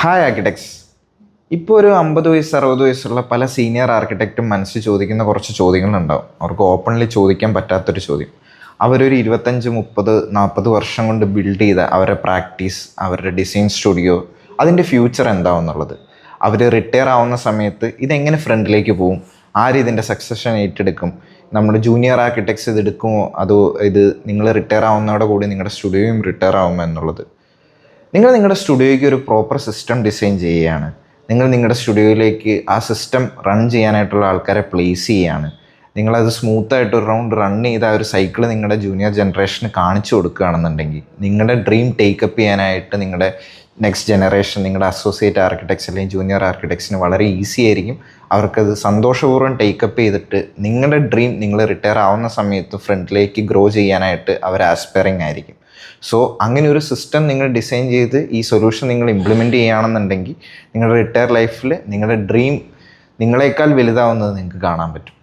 Hi architects. ഇപ്പോൾ ഒരു 50 വയസ്സ് 60 വയസ്സുള്ള പല സീനിയർ ആർക്കിടെക്റ്റും മനസ്സിൽ ചോദിക്കുന്ന കുറച്ച് ചോദ്യങ്ങളുണ്ടാവും. അവർക്ക് ഓപ്പൺലി ചോദിക്കാൻ പറ്റാത്തൊരു ചോദ്യം. അവരൊരു 25 30 40 വർഷം കൊണ്ട് ബിൽഡ് ചെയ്ത അവരുടെ പ്രാക്ടീസ്, അവരുടെ ഡിസൈൻ സ്റ്റുഡിയോ, അതിൻ്റെ ഫ്യൂച്ചർ എന്താവുന്നുള്ളത്. അവർ റിട്ടയർ ആവുന്ന സമയത്ത് ഇതെങ്ങനെ ഫ്രണ്ടിലേക്ക് പോകും, ആര് ഇതിൻ്റെ സക്സഷൻ ഏറ്റെടുക്കും, നമ്മുടെ ജൂനിയർ ആർക്കിടെക്ട്സ് ഇത് എടുക്കുമോ, അതോ ഇത് നിങ്ങൾ റിട്ടയർ ആവുന്നതോടെ കൂടി നിങ്ങളുടെ സ്റ്റുഡിയോയും റിട്ടയർ ആവുമോ എന്നുള്ളത്. നിങ്ങൾ നിങ്ങളുടെ സ്റ്റുഡിയോയ്ക്ക് ഒരു പ്രോപ്പർ സിസ്റ്റം ഡിസൈൻ ചെയ്യുകയാണ്. നിങ്ങൾ നിങ്ങളുടെ സ്റ്റുഡിയോയിലേക്ക് ആ സിസ്റ്റം റൺ ചെയ്യാനായിട്ടുള്ള ആൾക്കാരെ പ്ലേസ് ചെയ്യുകയാണ്. നിങ്ങളത് സ്മൂത്തായിട്ട് ഒരു റൗണ്ട് റൺ ചെയ്ത ആ ഒരു സൈക്കിൾ നിങ്ങളുടെ ജൂനിയർ ജനറേഷന് കാണിച്ചു കൊടുക്കുകയാണെന്നുണ്ടെങ്കിൽ നിങ്ങളുടെ ഡ്രീം ടേക്കപ്പ് ചെയ്യാനായിട്ട് നിങ്ങളുടെ നെക്സ്റ്റ് ജനറേഷൻ, നിങ്ങളുടെ അസോസിയേറ്റ് ആർക്കിടെക്ട്സ് അല്ലെങ്കിൽ ജൂനിയർ ആർക്കിടെക്ട്സിന് വളരെ ഈസി ആയിരിക്കും. അവർക്കത് സന്തോഷപൂർവ്വം ടേക്കപ്പ് ചെയ്തിട്ട് നിങ്ങളുടെ ഡ്രീം നിങ്ങൾ റിട്ടയർ ആവുന്ന സമയത്ത് ഫ്രണ്ടിലേക്ക് ഗ്രോ ചെയ്യാനായിട്ട് അവർ ആസ്പയറിങ് ആയിരിക്കും. സോ അങ്ങനെ ഒരു സിസ്റ്റം നിങ്ങൾ ഡിസൈൻ ചെയ്ത് ഈ സൊല്യൂഷൻ നിങ്ങൾ ഇംപ്ലിമെൻറ്റ് ചെയ്യുകയാണെന്നുണ്ടെങ്കിൽ നിങ്ങളുടെ റിട്ടയർ ലൈഫിൽ നിങ്ങളുടെ ഡ്രീം നിങ്ങളെക്കാൾ വലുതാവുന്നത് നിങ്ങൾക്ക് കാണാൻ പറ്റും.